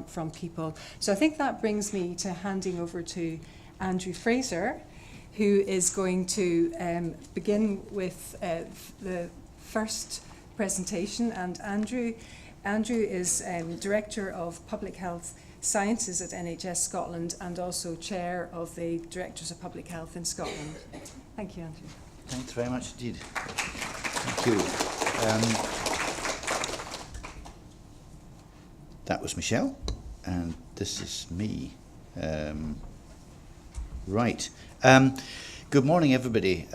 from people. So I think that brings me to handing over to Andrew Fraser, who is going to begin with the first presentation. And Andrew is Director of Public Health Sciences at NHS Scotland and also Chair of the Directors of Public Health in Scotland. Thank you, Andrew. Thanks very much indeed. Thank you. That was Michelle, and this is me. Right. Good morning, everybody.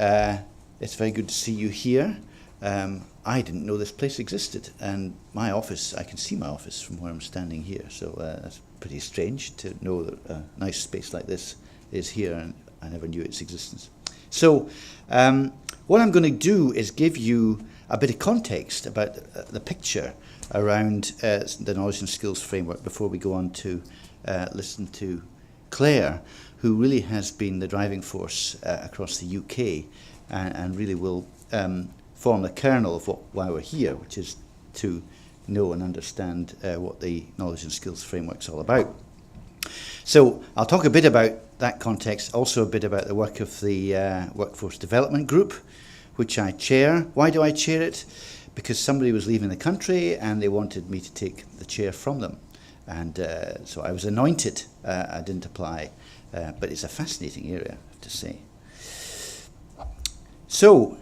It's very good to see you here. I didn't know this place existed, and my office, I can see my office from where I'm standing here, so that's pretty strange to know that a nice space like this is here, and I never knew its existence. So what I'm going to do is give you a bit of context about the picture around the Knowledge and Skills Framework before we go on to listen to Claire, who really has been the driving force across the UK and really will form the kernel of why we're here, which is to know and understand what the Knowledge and Skills Framework's all about. So I'll talk a bit about that context, also a bit about the work of the Workforce Development Group, which I chair. Why do I chair it? Because somebody was leaving the country and they wanted me to take the chair from them. And so I was anointed. I didn't apply, but it's a fascinating area, I have to say. So,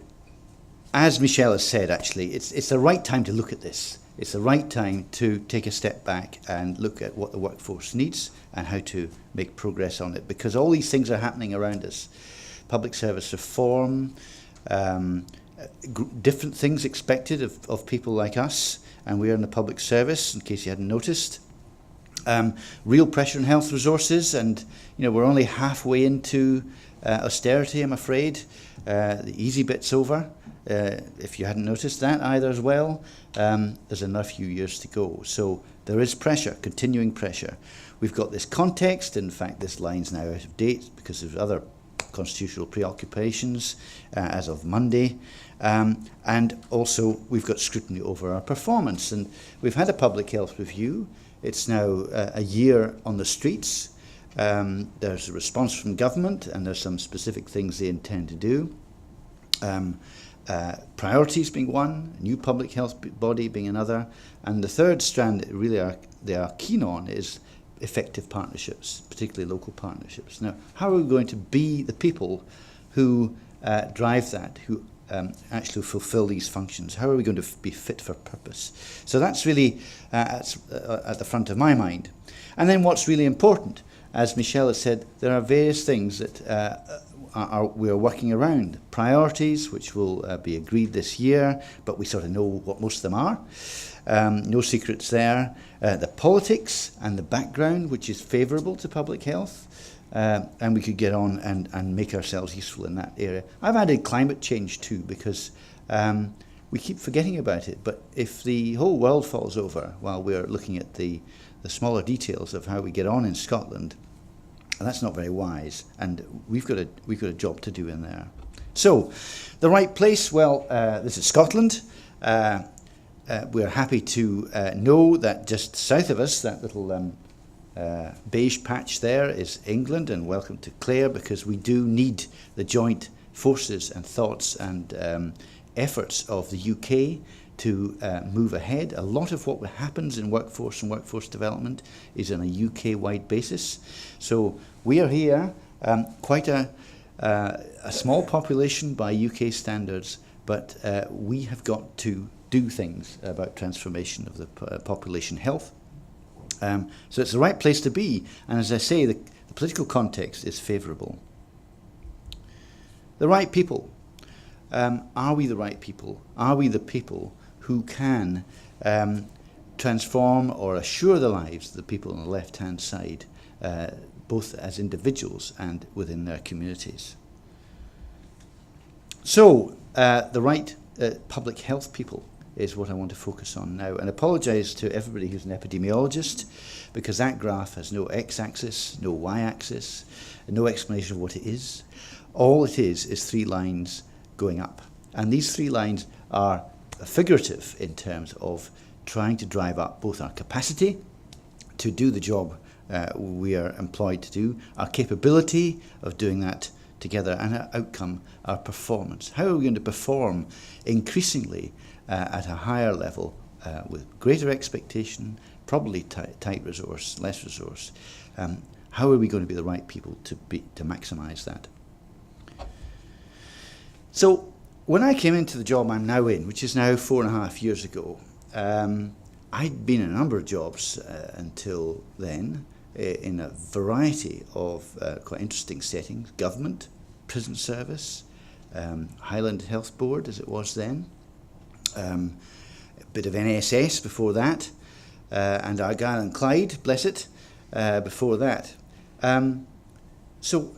as Michelle has said, actually, it's the right time to look at this. It's the right time to take a step back and look at what the workforce needs and how to make progress on it, because all these things are happening around us. Public service reform, different things expected of people like us, and we're in the public service, in case you hadn't noticed. Real pressure on health resources, and we're only halfway into austerity, I'm afraid. The easy bit's over. If you hadn't noticed that either as well, there's another few years to go. So there is pressure, continuing pressure. We've got this context. In fact, this line's now out of date because of other constitutional preoccupations as of Monday. And also we've got scrutiny over our performance. And we've had a public health review. It's now a year on the streets. There's a response from government, and there's some specific things they intend to do. Priorities being one, a new public health body being another, and the third strand that really they are keen on is effective partnerships, particularly local partnerships. Now, how are we going to be the people who drive that, who actually fulfill these functions? How are we going to be fit for purpose? So that's really at the front of my mind. And then what's really important, as Michelle has said, there are various things that we are working around. Priorities, which will be agreed this year, but we sort of know what most of them are. No secrets there. The politics and the background, which is favourable to public health. And we could get on and make ourselves useful in that area. I've added climate change too, because we keep forgetting about it. But if the whole world falls over while we're looking at the smaller details of how we get on in Scotland, that's not very wise. And we've got a job to do in there. So, the right place, well, this is Scotland. We're happy to know that just south of us, that little beige patch there is England, and welcome to Claire, because we do need the joint forces and thoughts and efforts of the UK to move ahead. A lot of what happens in workforce and workforce development is on a UK-wide basis. So we are here, quite a small population by UK standards, but we have got to do things about transformation of the population health. So it's the right place to be, and as I say, the political context is favourable. The right people. Are we the right people? Are we the people who can transform or assure the lives of the people on the left-hand side, both as individuals and within their communities? So, the right public health people is what I want to focus on now, and apologise to everybody who's an epidemiologist, because that graph has no x-axis, no y-axis, no explanation of what it is. All it is 3 lines going up, and these 3 lines are figurative in terms of trying to drive up both our capacity to do the job we are employed to do, our capability of doing that together, and our outcome, our performance. How are we going to perform increasingly at a higher level with greater expectation, probably tight resource, less resource? How are we going to be the right people to maximise that? So when I came into the job I'm now in, which is now 4.5 years ago, I'd been in a number of jobs until then, in a variety of quite interesting settings: government, prison service, Highland Health Board as it was then, a bit of NSS before that, and Argyll and Clyde, bless it, before that. So,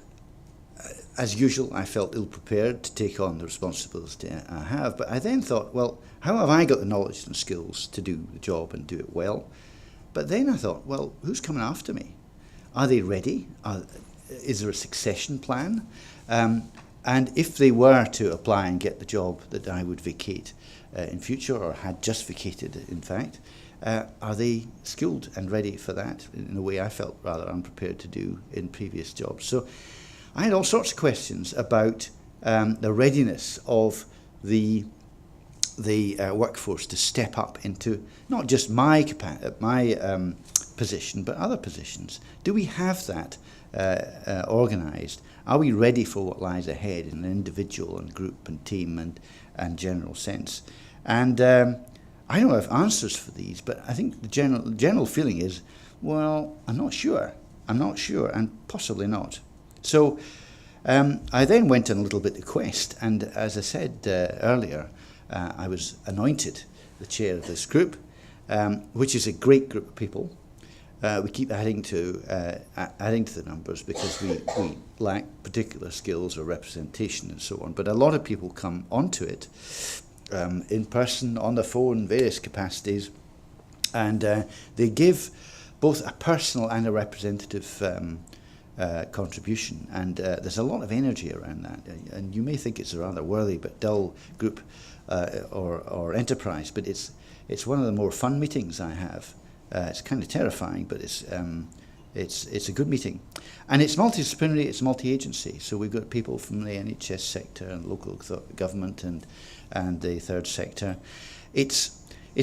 as usual, I felt ill-prepared to take on the responsibility I have, but I then thought, well, how have I got the knowledge and skills to do the job and do it well? But then I thought, well, who's coming after me? Are they ready? Is there a succession plan? And if they were to apply and get the job that I would vacate in future, or had just vacated, in fact, are they skilled and ready for that in a way I felt rather unprepared to do in previous jobs? So I had all sorts of questions about the readiness of the workforce to step up into not just my position, but other positions. Do we have that organised? Are we ready for what lies ahead in an individual and group and team and general sense? And I don't have answers for these, but I think the general feeling is, well, I'm not sure, and possibly not. So I then went on a little bit of quest, and as I said earlier, I was anointed the chair of this group, which is a great group of people. We keep adding to the numbers because we lack particular skills or representation and so on. But a lot of people come onto it in person, on the phone, various capacities, and they give both a personal and a representative contribution. And there's a lot of energy around that. And you may think it's a rather worthy but dull group or enterprise, but it's one of the more fun meetings I have. It's kind of terrifying, but it's a good meeting, and it's multidisciplinary. It's multi-agency. So we've got people from the NHS sector and local government and the third sector. It's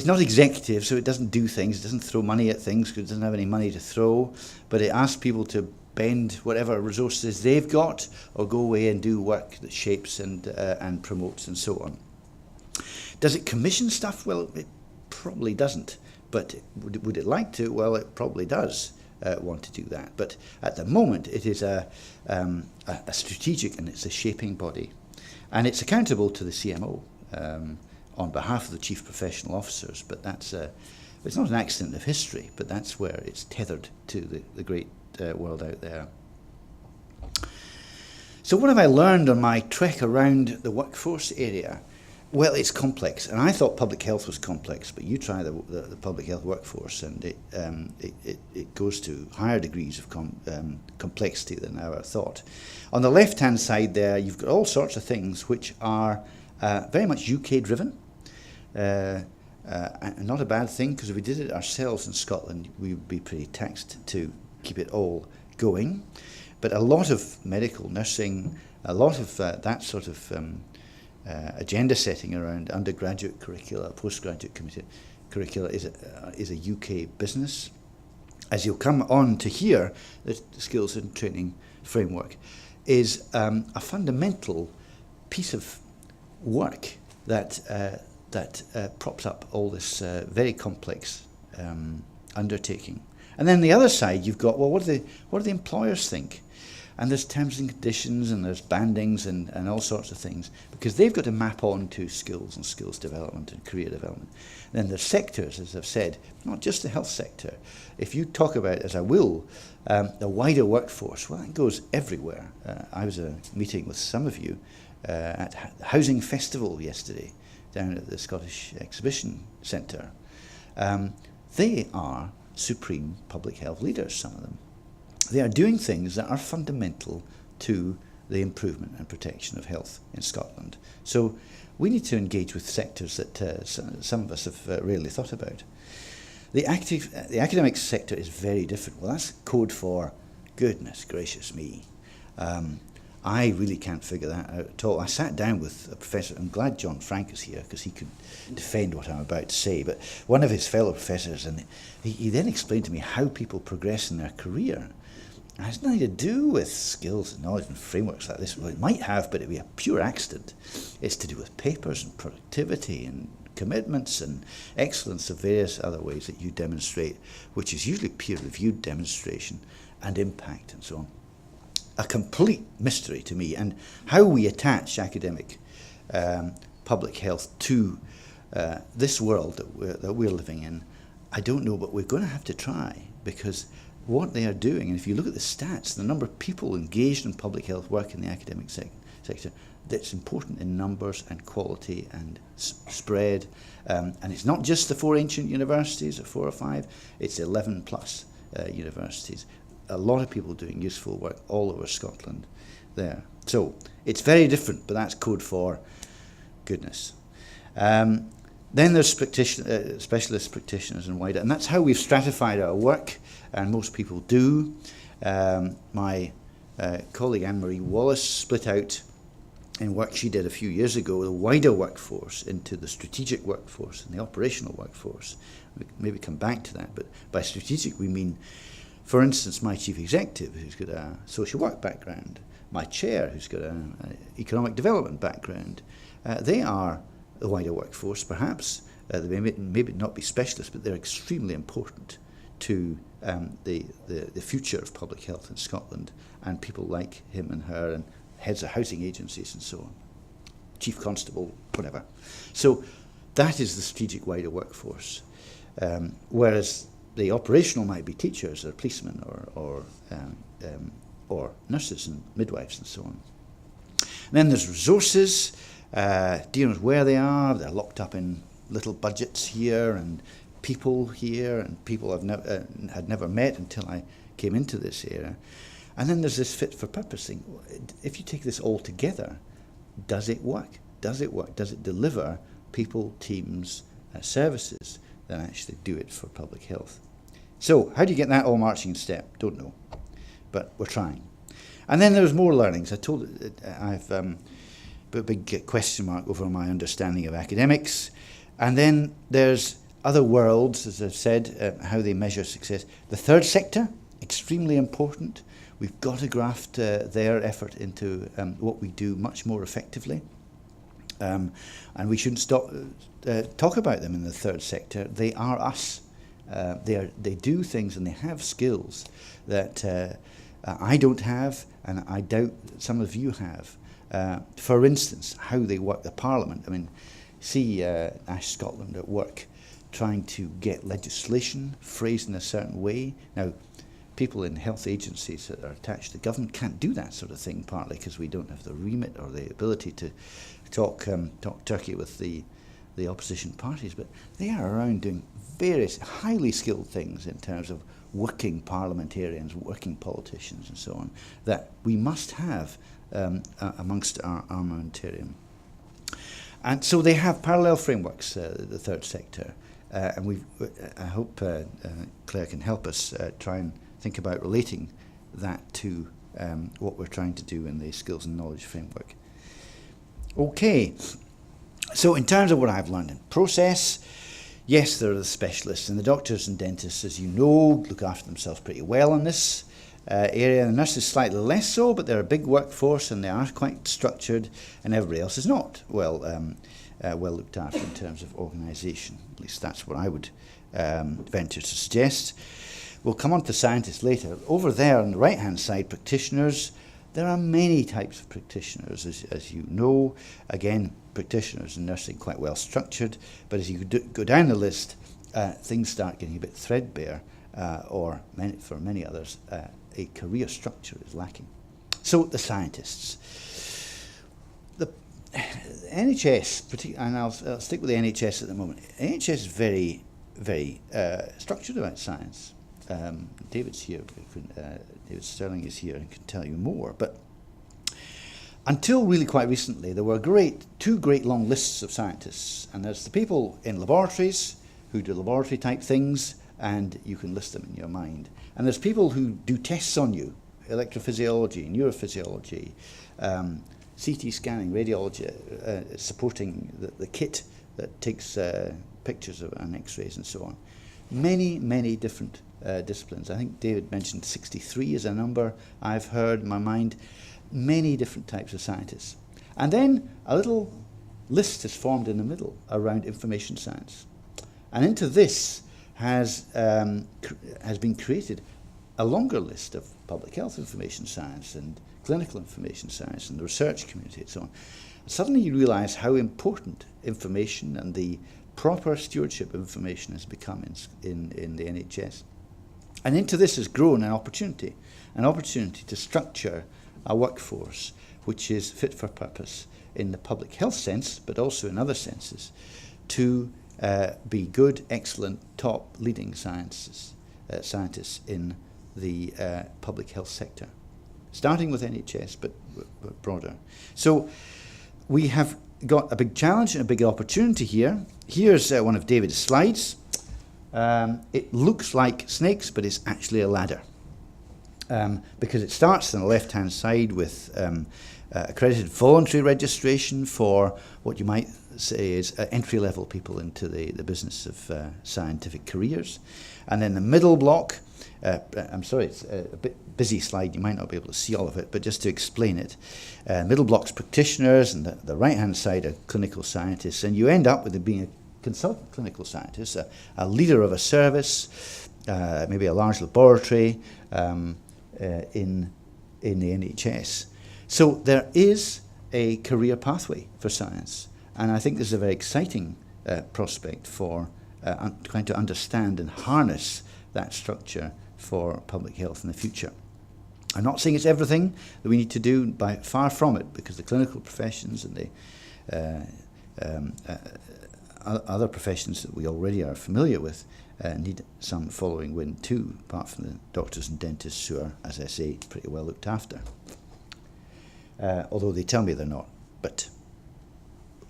not executive, so it doesn't do things. It doesn't throw money at things because it doesn't have any money to throw. But it asks people to bend whatever resources they've got, or go away and do work that shapes and promotes and so on. Does it commission stuff? Well, it probably doesn't. But would it like to? Well, it probably does want to do that. But at the moment, it is a strategic and it's a shaping body. And it's accountable to the CMO on behalf of the chief professional officers. But it's not an accident of history, but that's where it's tethered to the great world out there. So what have I learned on my trek around the workforce area? Well, it's complex, and I thought public health was complex, but you try the public health workforce, and it goes to higher degrees of complexity than I ever thought. On the left-hand side there, you've got all sorts of things which are very much UK-driven, and not a bad thing, because if we did it ourselves in Scotland, we would be pretty taxed to keep it all going. But a lot of medical nursing, a lot of that sort of agenda setting around undergraduate curricula, postgraduate curricula is a UK business. As you'll come on to hear, the skills and training framework is a fundamental piece of work that props up all this very complex undertaking. And then the other side, you've got, well, what do the employers think? And there's terms and conditions, and there's bandings and all sorts of things, because they've got to map on to skills and skills development and career development. And then there's sectors, as I've said, not just the health sector. If you talk about, as I will, the wider workforce, well, that goes everywhere. I was at a meeting with some of you at the Housing Festival yesterday down at the Scottish Exhibition Centre. They are supreme public health leaders, some of them. They are doing things that are fundamental to the improvement and protection of health in Scotland. So we need to engage with sectors that some of us have rarely thought about. The academic sector is very different. Well, that's code for goodness gracious me. I really can't figure that out at all. I sat down with a professor. I'm glad John Frank is here because he could defend what I'm about to say. But one of his fellow professors, and he then explained to me how people progress in their career. It has nothing to do with skills and knowledge and frameworks like this. Well, it might have, but it'd be a pure accident. It's to do with papers and productivity and commitments and excellence of various other ways that you demonstrate, which is usually peer-reviewed demonstration and impact and so on. A complete mystery to me, and how we attach academic public health to this world that we're living in, I don't know, but we're going to have to try, because what they are doing, and if you look at the stats, the number of people engaged in public health work in the academic sector, that's important in numbers and quality and spread, and it's not just the 4 ancient universities, or 4 or 5, it's 11 plus universities. A lot of people doing useful work all over Scotland there. So it's very different, but that's code for goodness. Then there's specialist practitioners and wider, and that's how we've stratified our work, and most people do. My colleague Anne-Marie Wallace split out in work she did a few years ago the wider workforce into the strategic workforce and the operational workforce. We maybe come back to that, but by strategic we mean, for instance, my chief executive, who's got a social work background, my chair, who's got an economic development background. They are the wider workforce, perhaps. They maybe not be specialists, but they're extremely important to the future of public health in Scotland, and people like him and her, and heads of housing agencies and so on, chief constable, whatever. So that is the strategic wider workforce, whereas the operational might be teachers or policemen or nurses and midwives and so on. And then there's resources, dealing with where they are. They're locked up in little budgets here, and people here, and people I've had never met until I came into this area. And then there's this fit for purpose thing. If you take this all together, does it work? Does it work? Does it deliver people, teams, services that actually do it for public health? So how do you get that all marching in step? Don't know, but we're trying. And then there's more learnings. I told I've put a big question mark over my understanding of academics. And then there's other worlds, as I've said, how they measure success. The third sector, extremely important. We've got to graft their effort into what we do much more effectively. And we shouldn't stop talk about them in the third sector. They are us. They do things and they have skills that I don't have, and I doubt some of you have. For instance, how they work the Parliament. I mean, see Ash Scotland at work trying to get legislation phrased in a certain way. Now, people in health agencies that are attached to government can't do that sort of thing, partly because we don't have the remit or the ability to talk turkey with the opposition parties, but they are around doing various highly skilled things in terms of working parliamentarians, working politicians and so on, that we must have amongst our armamentarium. And so they have parallel frameworks, the third sector, and I hope Claire can help us try and think about relating that to what we're trying to do in the skills and knowledge framework. Okay, so in terms of what I've learned in process, yes, there are the specialists, and the doctors and dentists, as you know, look after themselves pretty well in this area. The nurses slightly less so, but they're a big workforce and they are quite structured, and everybody else is not well looked after in terms of organisation. At least that's what I would venture to suggest. We'll come on to scientists later. Over there on the right-hand side, practitioners. There are many types of practitioners, as you know. Again, practitioners in nursing quite well structured, but as you go down the list, things start getting a bit threadbare, or for many others, a career structure is lacking. So the scientists. The NHS, and I'll stick with the NHS at the moment. NHS is very, very structured about science. David's here. David Sterling is here and can tell you more. But until really quite recently, there were two great long lists of scientists. And there's the people in laboratories who do laboratory type things, and you can list them in your mind. And there's people who do tests on you, electrophysiology, neurophysiology, CT scanning, radiology, supporting the kit that takes pictures of and x-rays and so on. Many, many different disciplines. I think David mentioned 63 is a number I've heard in my mind. Many different types of scientists. And then a little list is formed in the middle around information science. And into this has been created a longer list of public health information science and clinical information science and the research community and so on. Suddenly you realise how important information and the proper stewardship of information has become in the NHS. And into this has grown an opportunity to structure a workforce which is fit for purpose in the public health sense, but also in other senses, to be good, excellent, top leading scientists in the public health sector, starting with NHS, but broader. So we have got a big challenge and a big opportunity here. Here's one of David's slides. It looks like snakes, but it's actually a ladder. Because it starts on the left-hand side with accredited voluntary registration for what you might say is entry-level people into the business of scientific careers. And then the middle block, I'm sorry, it's a bit busy slide, you might not be able to see all of it, but just to explain it, middle block's practitioners, and the right-hand side are clinical scientists, and you end up with it being a consultant clinical scientist, a leader of a service, maybe a large laboratory in the NHS. So there is a career pathway for science, and I think this is a very exciting prospect for trying to understand and harness that structure for public health in the future. I'm not saying it's everything that we need to do, by far from it, because the clinical professions and the other professions that we already are familiar with need some following wind too, apart from the doctors and dentists who are, as I say, pretty well looked after. Although they tell me they're not, but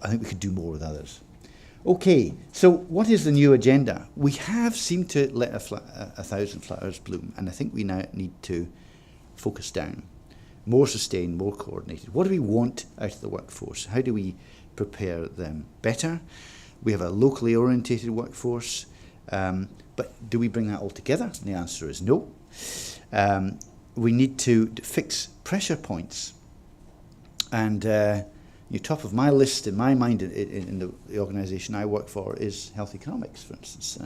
I think we could do more with others. Okay, so what is the new agenda? We have seemed to let a thousand flowers bloom, and I think we now need to focus down. More sustained, more coordinated. What do we want out of the workforce? How do we prepare them better? We have a locally orientated workforce, but do we bring that all together? And the answer is no. We need to fix pressure points. And top of my list in my mind in the organisation I work for is health economics, for instance.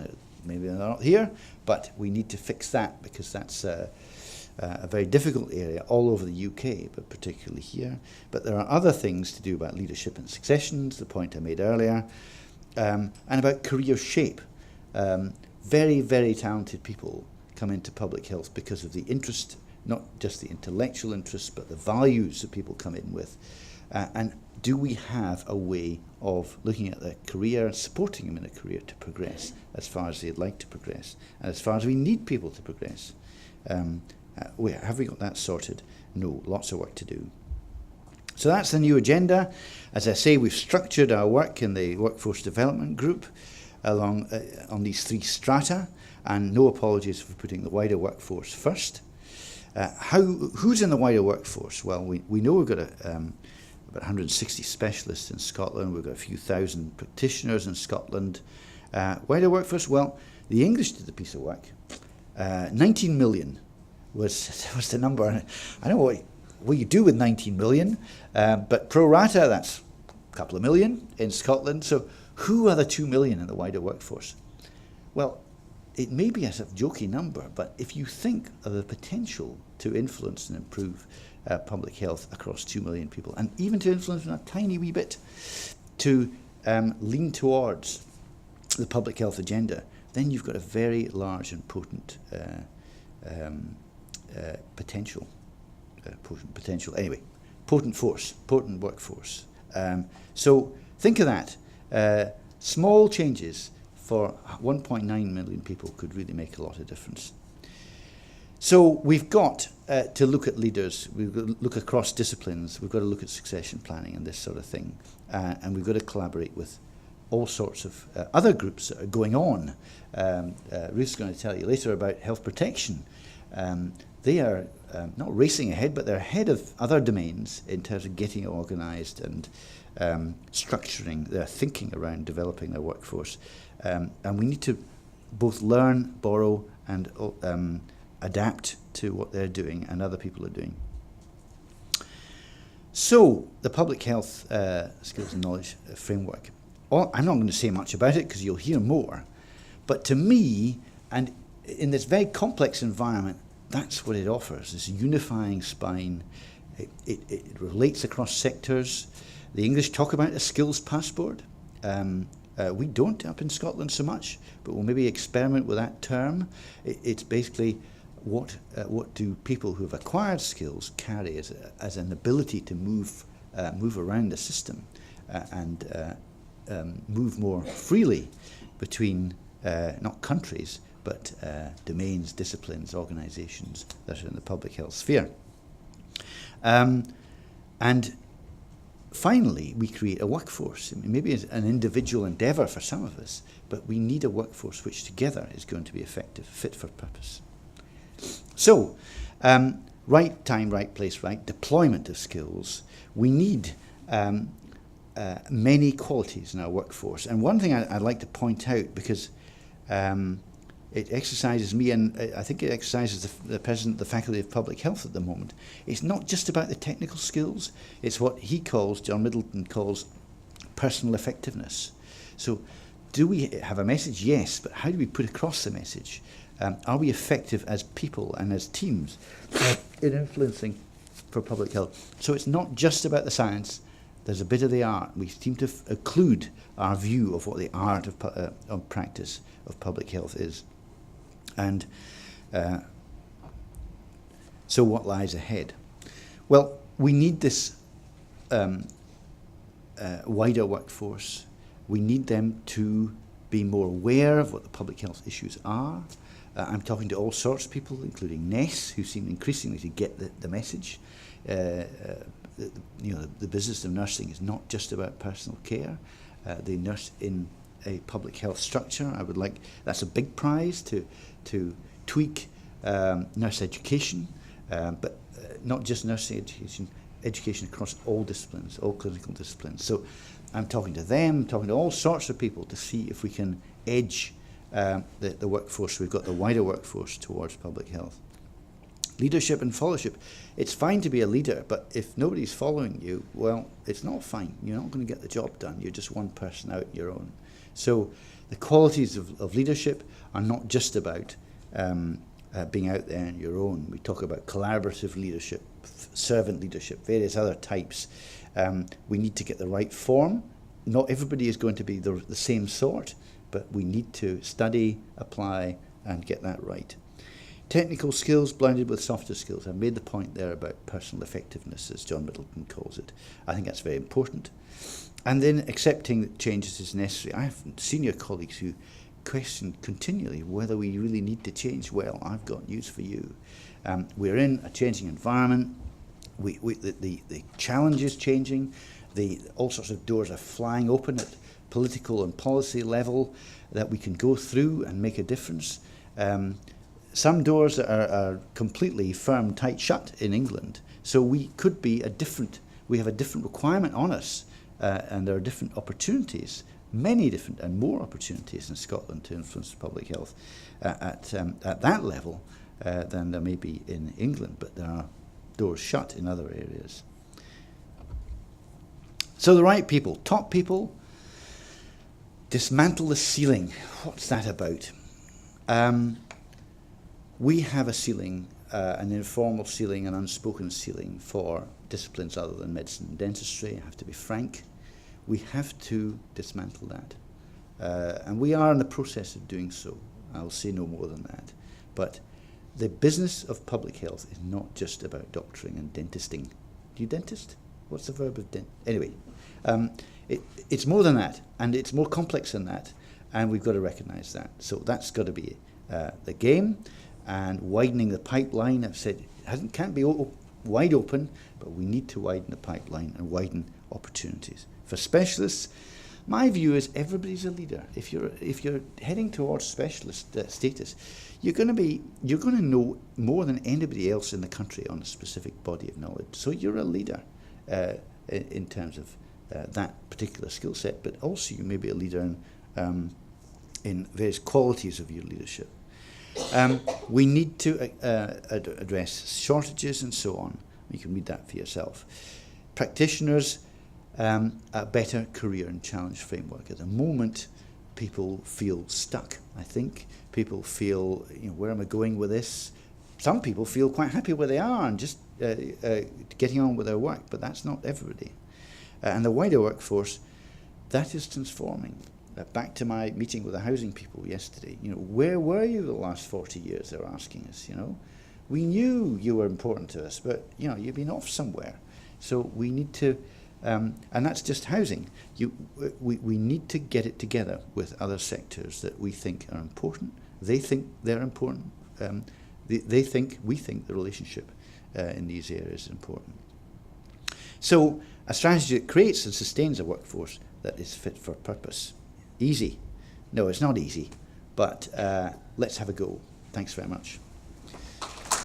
Maybe they're not here, but we need to fix that, because that's a very difficult area all over the UK, but particularly here. But there are other things to do about leadership and successions, the point I made earlier, and about career shape. Very, very talented people come into public health because of the interest, not just the intellectual interest, but the values that people come in with. And do we have a way of looking at their career and supporting them in a career to progress as far as they'd like to progress, and as far as we need people to progress? Have we got that sorted? No, lots of work to do. So that's the new agenda. As I say, we've structured our work in the Workforce Development Group along on these three strata, and no apologies for putting the wider workforce first. Who's in the wider workforce? Well, we know we've got about 160 specialists in Scotland. We've got a few thousand practitioners in Scotland. Wider workforce? Well, the English did the piece of work. 19 million was the number. I don't know what you do with 19 million, but pro rata, that's a couple of million in Scotland. So who are the 2 million in the wider workforce? Well, it may be a sort of jokey number, but if you think of the potential to influence and improve public health across 2 million people, and even to influence a tiny wee bit to lean towards the public health agenda, then you've got a very large and potent potential. Anyway, potent force, potent workforce. So think of that. Small changes for 1.9 million people could really make a lot of difference. So we've got to look at leaders, we've got to look across disciplines, we've got to look at succession planning and this sort of thing, and we've got to collaborate with all sorts of other groups that are going on. Ruth's going to tell you later about health protection. They are not racing ahead, but they're ahead of other domains in terms of getting organised and structuring their thinking around developing their workforce. And we need to both learn, borrow, and adapt to what they're doing and other people are doing. So, the public health skills and knowledge framework. I'm not going to say much about it because you'll hear more. But to me, and in this very complex environment, that's what it offers, this unifying spine. It relates across sectors. The English talk about a skills passport. We don't up in Scotland so much, but we'll maybe experiment with that term. It's basically what do people who have acquired skills carry as an ability to move around the system and move more freely between not countries, but domains, disciplines, organisations that are in the public health sphere. And finally, we create a workforce. I mean, maybe it's an individual endeavour for some of us, but we need a workforce which together is going to be effective, fit for purpose. So, right time, right place, right deployment of skills. We need many qualities in our workforce. And one thing I'd like to point out, because it exercises me, and I think it exercises the President of the Faculty of Public Health at the moment. It's not just about the technical skills, it's what he calls, John Middleton calls, personal effectiveness. So do we have a message? Yes, but how do we put across the message? Are we effective as people and as teams in influencing for public health? So it's not just about the science, there's a bit of the art. We seem to occlude our view of what the art of practice of public health is. And so what lies ahead? Well, we need this wider workforce. We need them to be more aware of what the public health issues are. I'm talking to all sorts of people, including Ness, who seem increasingly to get the message. The business of nursing is not just about personal care. They nurse in a public health structure. That's a big prize to tweak nurse education, but not just nursing education across all disciplines, all clinical disciplines. So I'm talking to them, talking to all sorts of people to see if we can edge the workforce. We've got the wider workforce towards public health. Leadership and followership. It's fine to be a leader, but if nobody's following you, well, it's not fine. You're not going to get the job done. You're just one person out on your own. So the qualities of leadership are not just about being out there on your own. We talk about collaborative leadership, servant leadership, various other types. We need to get the right form. Not everybody is going to be the same sort, but we need to study, apply, and get that right. Technical skills blended with softer skills. I made the point there about personal effectiveness, as John Middleton calls it. I think that's very important. And then accepting that changes is necessary. I have senior colleagues who question continually whether we really need to change. Well, I've got news for you. We're in a changing environment. The challenge is changing. All sorts of doors are flying open at political and policy level that we can go through and make a difference. Some doors are completely firm, tight shut in England. So we could be we have a different requirement on us, and there are different opportunities, many different and more opportunities in Scotland to influence public health at that level than there may be in England, but there are doors shut in other areas. So the right people, top people, dismantle the ceiling. What's that about? We have a ceiling, an informal ceiling, an unspoken ceiling for disciplines other than medicine and dentistry. I have to be frank. We have to dismantle that. And we are in the process of doing so. I'll say no more than that. But the business of public health is not just about doctoring and dentisting. Do you dentist? What's the verb of dent? Anyway, it's more than that, and it's more complex than that, and we've got to recognise that. So that's got to be the game. And widening the pipeline, I've said, can't be wide open, but we need to widen the pipeline and widen opportunities. For specialists, my view is everybody's a leader. If you're heading towards specialist status, you're going to know more than anybody else in the country on a specific body of knowledge. So you're a leader in terms of that particular skill set, but also you may be a leader in various qualities of your leadership. We need to address shortages and so on. You can read that for yourself. Practitioners, a better career and challenge framework. At the moment, people feel stuck, I think. People feel, where am I going with this? Some people feel quite happy where they are and just getting on with their work, but that's not everybody. And the wider workforce, that is transforming. Back to my meeting with the housing people yesterday. Where were you the last 40 years? They were asking us. We knew you were important to us, but you've been off somewhere. So we need to, and that's just housing. We need to get it together with other sectors that we think are important. They think they're important. We think the relationship in these areas is important. So a strategy that creates and sustains a workforce that is fit for purpose. Easy? No, it's not easy, but let's have a go. Thanks very much.